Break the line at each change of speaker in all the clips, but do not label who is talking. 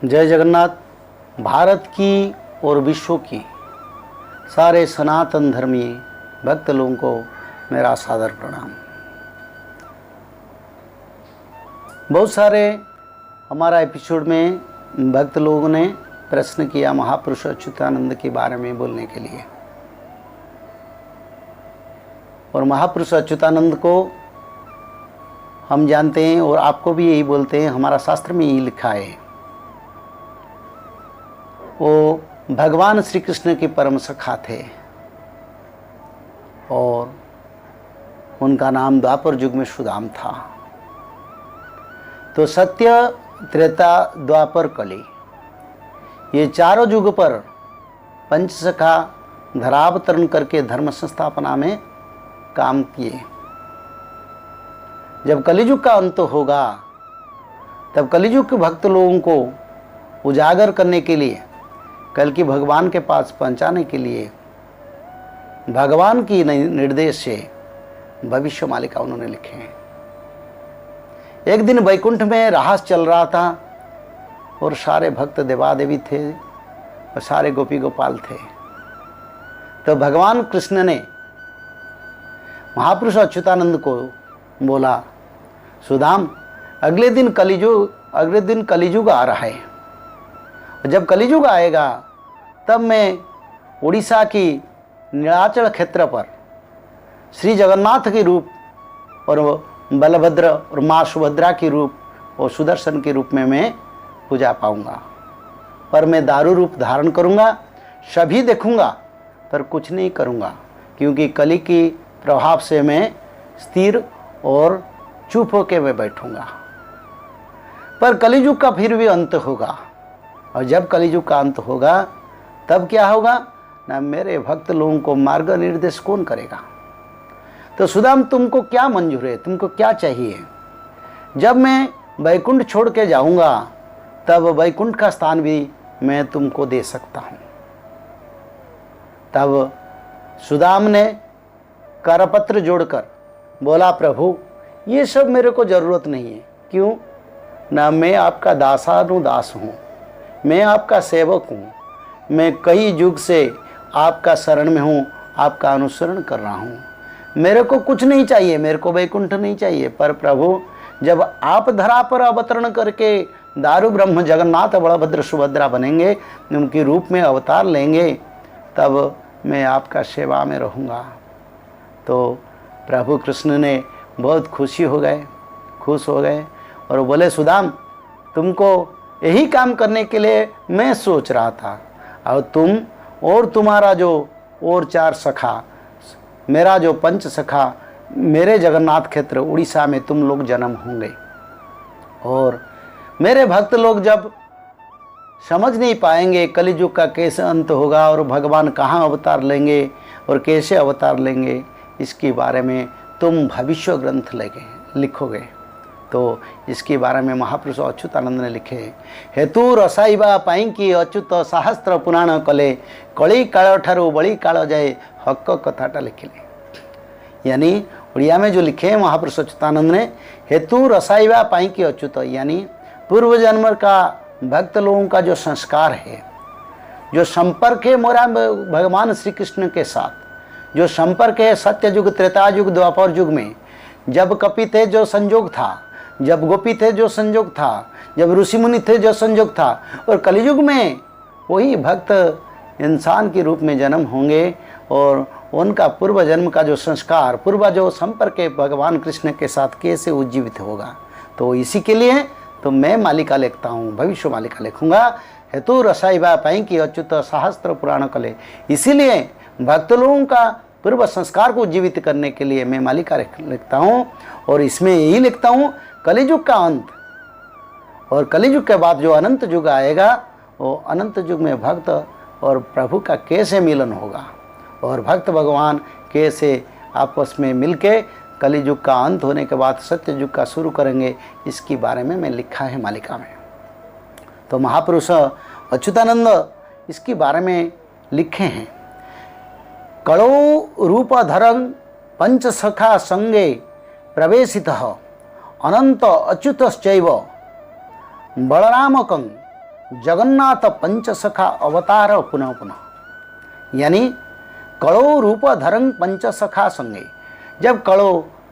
जय जगन्नाथ। भारत की और विश्व की सारे सनातन धर्मी भक्त लोगों को मेरा सादर प्रणाम। बहुत सारे हमारा एपिसोड में भक्त लोगों ने प्रश्न किया महापुरुष अच्युतानंद के बारे में बोलने के लिए, और महापुरुष अच्युतानंद को हम जानते हैं और आपको भी यही बोलते हैं, हमारा शास्त्र में यही लिखा है। वो भगवान श्री कृष्ण के परम सखा थे और उनका नाम द्वापर युग में सुदाम था। तो सत्य, त्रेता, द्वापर, कली, ये चारों युग पर पंचसखा धरावतरण करके धर्म संस्थापना में काम किए। जब कलियुग का अंत होगा तब कलियुग के भक्त लोगों को उजागर करने के लिए, कल की भगवान के पास पहुंचाने के लिए भगवान की निर्देश से भविष्य मालिका उन्होंने लिखे हैं। एक दिन वैकुंठ में रास चल रहा था और सारे भक्त देवादेवी थे और सारे गोपी गोपाल थे। तो भगवान कृष्ण ने महापुरुष अच्युतानंद को बोला, सुदाम, अगले दिन कलियुग आ रहा है। जब कलियुग आएगा तब मैं उड़ीसा की नीलाचल क्षेत्र पर श्री जगन्नाथ के रूप और बलभद्र और माँ सुभद्रा के रूप और सुदर्शन के रूप में मैं पूजा पाऊंगा। पर मैं दारू रूप धारण करूंगा, सभी देखूंगा पर कुछ नहीं करूंगा, क्योंकि कली की प्रभाव से मैं स्थिर और चुप होकर मैं बैठूंगा। पर कलियुग का फिर भी अंत होगा, और जब कलियुग का अंत होगा तब क्या होगा ना, मेरे भक्त लोगों को मार्ग निर्देश कौन करेगा। तो सुदाम, तुमको क्या मंजूर है, तुमको क्या चाहिए? जब मैं वैकुंठ छोड़ के जाऊंगा तब वैकुंठ का स्थान भी मैं तुमको दे सकता हूं। तब सुदाम ने करपत्र जोड़कर बोला, प्रभु ये सब मेरे को ज़रूरत नहीं है। क्यों ना, मैं आपका दासानुदास हूँ, मैं आपका सेवक हूँ, मैं कई युग से आपका शरण में हूँ, आपका अनुसरण कर रहा हूँ। मेरे को कुछ नहीं चाहिए, मेरे को वैकुंठ नहीं चाहिए। पर प्रभु, जब आप धरा पर अवतरण करके दारू ब्रह्म जगन्नाथ बलभद्र सुभद्रा बनेंगे, उनके रूप में अवतार लेंगे, तब मैं आपका सेवा में रहूँगा। तो प्रभु कृष्ण ने बहुत खुश हो गए और बोले, सुदाम, तुमको यही काम करने के लिए मैं सोच रहा था, और तुम और तुम्हारा जो और चार सखा, मेरा जो पंच सखा, मेरे जगन्नाथ क्षेत्र उड़ीसा में तुम लोग जन्म होंगे। और मेरे भक्त लोग जब समझ नहीं पाएंगे कलियुग का कैसे अंत होगा और भगवान कहाँ अवतार लेंगे और कैसे अवतार लेंगे, इसके बारे में तुम भविष्य ग्रंथ लिखोगे। तो इसके बारे में महापुरुष अच्युतानंद ने लिखे, हेतु रसाइबा पाइंकी अच्युत सहस्त्र पुराण कले, कली काल ठारू बड़ी काल जाए हक कथाटा लिखिले। यानी उड़िया में जो लिखे हैं महापुरुष अच्युतानंद ने, हेतु रसाइबा पाइंकी अच्युत, यानी पूर्व जन्म का भक्त लोगों का जो संस्कार है, जो संपर्क है मोरा भगवान श्री कृष्ण के साथ, जो संपर्क है सत्य युग, त्रेता युग, द्वापर युग में जब कपि थे जो संयोग था, जब गोपी थे जो संयोग था, जब ऋषि मुनि थे जो संयोग था, और कलियुग में वही भक्त इंसान के रूप में जन्म होंगे और उनका पूर्व जन्म का जो संस्कार, पूर्व जो संपर्क है भगवान कृष्ण के साथ कैसे उज्जीवित होगा। तो इसी के लिए तो मैं मालिका लिखता हूँ, भविष्य मालिका लिखूँगा। हेतु रसाइबा पाइंकी अच्युत सहस्त्र पुराण कले, इसीलिए भक्त लोगों का पूर्व संस्कार को जीवित करने के लिए मैं मालिका लिखता हूँ। और इसमें यही लिखता हूँ, कलियुग का अंत और कलियुग के बाद जो अनंत युग आएगा, वो अनंत युग में भक्त और प्रभु का कैसे मिलन होगा और भक्त भगवान कैसे आपस में मिलके कलियुग का अंत होने के बाद सत्य युग का शुरू करेंगे, इसके बारे में मैं लिखा है मालिका में। तो महापुरुष अच्युतानंद इसके बारे में लिखे हैं, कलो रूपधरं पंचसखा संगे प्रवेशितः अनंत अच्युतश्चैव बलरामकं जगन्नाथ पंचसखा अवतार पुनः पुनः। यानी कड़ो रूप धरंग पंचसखा संगे। जब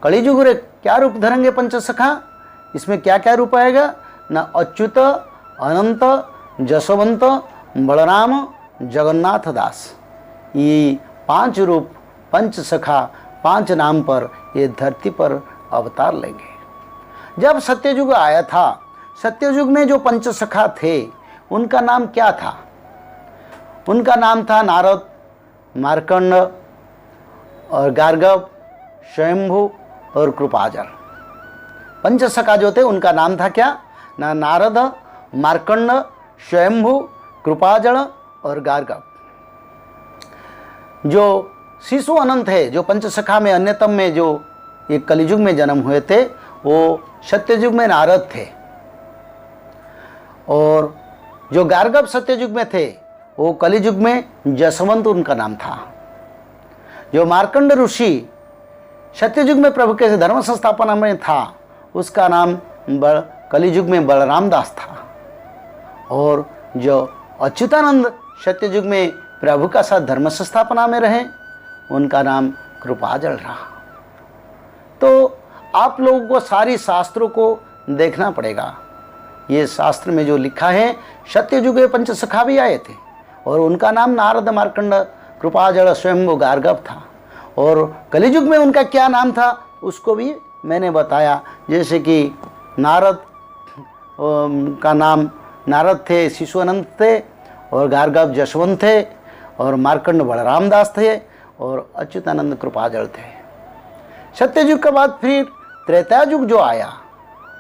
कलिजुग रे क्या रूप धरेंगे पंचसखा? इसमें क्या क्या रूप आएगा ना? अच्युत, अनंत, जसवंत, बलराम, जगन्नाथ दास। ये 5 रूप पंचसखा 5 नाम पर ये धरती पर अवतार लेंगे। जब सत्ययुग आया था, सत्ययुग में जो पंचसखा थे उनका नाम क्या था? उनका नाम था नारद, मार्कंड और गार्गव, स्वयंभू और कृपाजल। पंचसखा जो थे उनका नाम था क्या? ना नारद, मार्कंड, स्वयंभू, कृपाजल और गार्गव। जो शिशु अनंत है, जो पंचसखा में अन्यतम में जो एक कलियुग में जन्म हुए थे, वो सत्ययुग में नारद थे। और जो गार्गव सत्ययुग में थे वो कलियुग में जसवंत उनका नाम था। जो मार्कंड ऋषि सत्ययुग में प्रभु के धर्म संस्थापना में था, उसका नाम कलियुग में बलराम दास था। और जो अच्युतानंद सत्ययुग में प्रभु का साथ धर्म संस्थापना में रहे, उनका नाम कृपाजल रहा। तो आप लोगों को सारी शास्त्रों को देखना पड़ेगा। ये शास्त्र में जो लिखा है, सत्ययुग में पंचसखा भी आए थे और उनका नाम नारद, मार्कंड, कृपाजल, स्वयंभू, गार्गव था। और कलियुग में उनका क्या नाम था उसको भी मैंने बताया। जैसे कि नारद का नाम नारद थे, शिशु अनंत थे, और गार्गव जसवंत थे, और मार्कंड बलराम दास थे, और अच्युतानंद कृपाजल थे। सत्ययुग के बाद फिर त्रेता युग जो आया,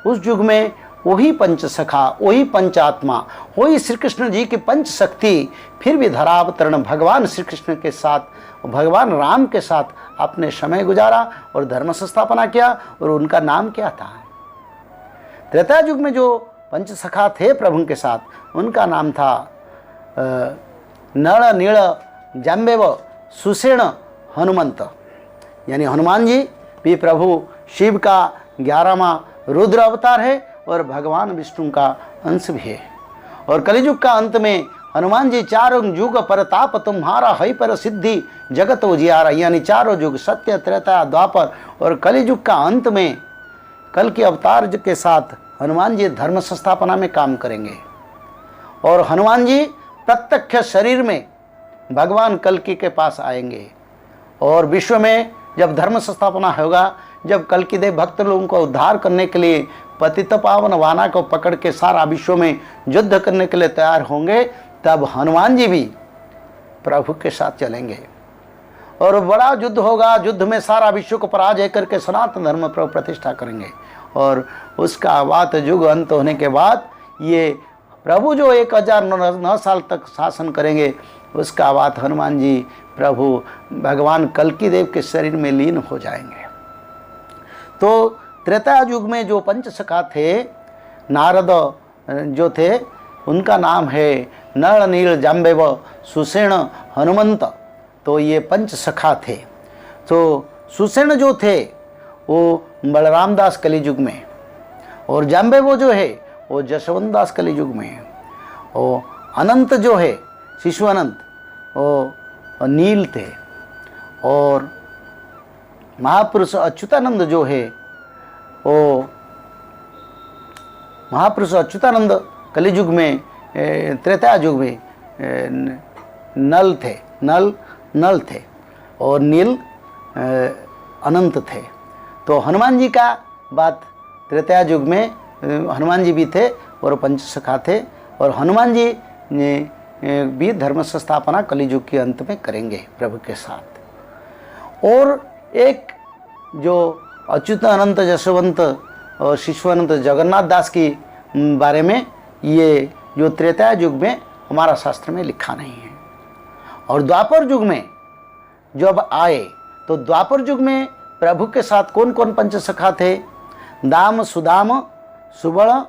उस युग में वही पंचसखा, वही पंचात्मा, वही श्री कृष्ण जी की पंच शक्ति फिर भी धरावतरण भगवान श्री कृष्ण के साथ, भगवान राम के साथ अपने समय गुजारा और धर्म संस्थापना किया। और उनका नाम क्या था? त्रेता युग में जो पंचसखा थे प्रभु के साथ, उनका नाम था नल, नील, जाम्बेव, सुषेण, हनुमंत। यानी हनुमान जी भी प्रभु शिव का 11वां रुद्र अवतार है और भगवान विष्णु का अंश भी है। और कलियुग का अंत में हनुमान जी 4 युग परताप तुम्हारा है पर सिद्धि जगत उजियारा। यानी 4 युग सत्य, त्रेता, द्वापर और कलियुग का अंत में कल के अवतार के साथ हनुमान जी धर्म संस्थापना में काम करेंगे। और हनुमान जी प्रत्यक्ष शरीर में भगवान कल्कि के पास आएंगे और विश्व में जब धर्म संस्थापना होगा, जब कल्कि देव भक्त लोगों को उद्धार करने के लिए पतित पावन वाना को पकड़ के सारा विश्व में युद्ध करने के लिए तैयार होंगे, तब हनुमान जी भी प्रभु के साथ चलेंगे और बड़ा युद्ध होगा। युद्ध में सारा विश्व को पराजय करके सनातन धर्म पर प्रतिष्ठा करेंगे। और उसका बाद युग अंत होने के बाद ये प्रभु जो 1009 साल तक शासन करेंगे, उसका बाद हनुमान जी प्रभु भगवान कल्कि देव के शरीर में लीन हो जाएंगे। तो त्रेता युग में जो पंचसखा थे, नारद जो थे, उनका नाम है नल, नील, जाम्बेव, सुषेण, हनुमंत। तो ये पंचसखा थे। तो सुषेण जो थे वो बलराम दास कलियुग में, और जाम्बेव जो है वो जसवंत दास कलियुग में, और अनंत जो है शिशु अनंत वो नील थे, और महापुरुष अच्युतानंद जो है वो महापुरुष अच्युतानंद कलियुग में, त्रेता युग में नल थे, नल थे, और नील अनंत थे। तो हनुमान जी का बात त्रेता युग में हनुमान जी भी थे और पंचसखा थे, और हनुमान जी भी धर्म संस्थापना कलियुग के अंत में करेंगे प्रभु के साथ। और एक जो अच्युत, अनंत, जसवंत और शिशुअनंत जगन्नाथ दास की बारे में ये जो त्रेता युग में हमारा शास्त्र में लिखा नहीं है। और द्वापर युग में जब आए तो द्वापर युग में प्रभु के साथ कौन कौन पंचसखा थे? दाम, सुदाम, सुबल,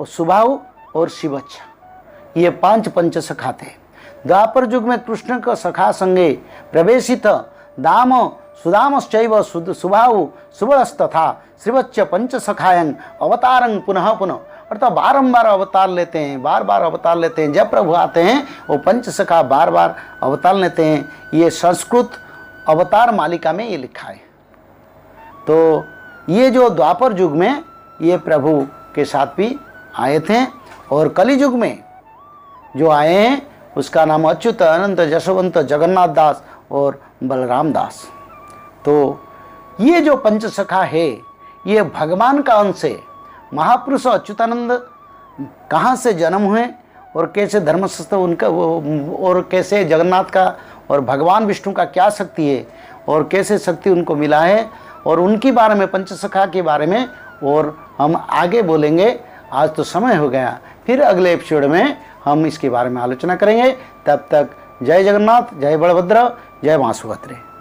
सुबाहु और शिवच्छ, ये 5 पंचसखा थे। द्वापर युग में कृष्ण का सखा संगे प्रवेशित दाम, सुदामश्चैव सुबाहु, सुबलस्तथा श्रीवच्च पंचसखायं अवतारं पुनः पुनः अर्थात बारंबार अवतार लेते हैं, बार बार अवतार लेते हैं। जब प्रभु आते हैं वो पंचसखा बार बार अवतार लेते हैं। ये संस्कृत अवतार मालिका में ये लिखा है। तो ये जो द्वापर युग में ये प्रभु के साथ भी आए थे, और कली युग में जो आए हैं उसका नाम अच्युत, अनंत, जशवंत, जगन्नाथ दास और बलराम दास। तो ये जो पंचसखा है ये भगवान का अंश है। महापुरुष अच्युतानंद कहाँ से जन्म हुए और कैसे धर्मशास्त्र उनका और कैसे जगन्नाथ का और भगवान विष्णु का क्या शक्ति है और कैसे शक्ति उनको मिला है, और उनके बारे में, पंचसखा के बारे में और हम आगे बोलेंगे। आज तो समय हो गया, फिर अगले एपिसोड में हम इसके बारे में आलोचना करेंगे। तब तक जय जगन्नाथ, जय बलभद्र, जय मां सुभद्रे।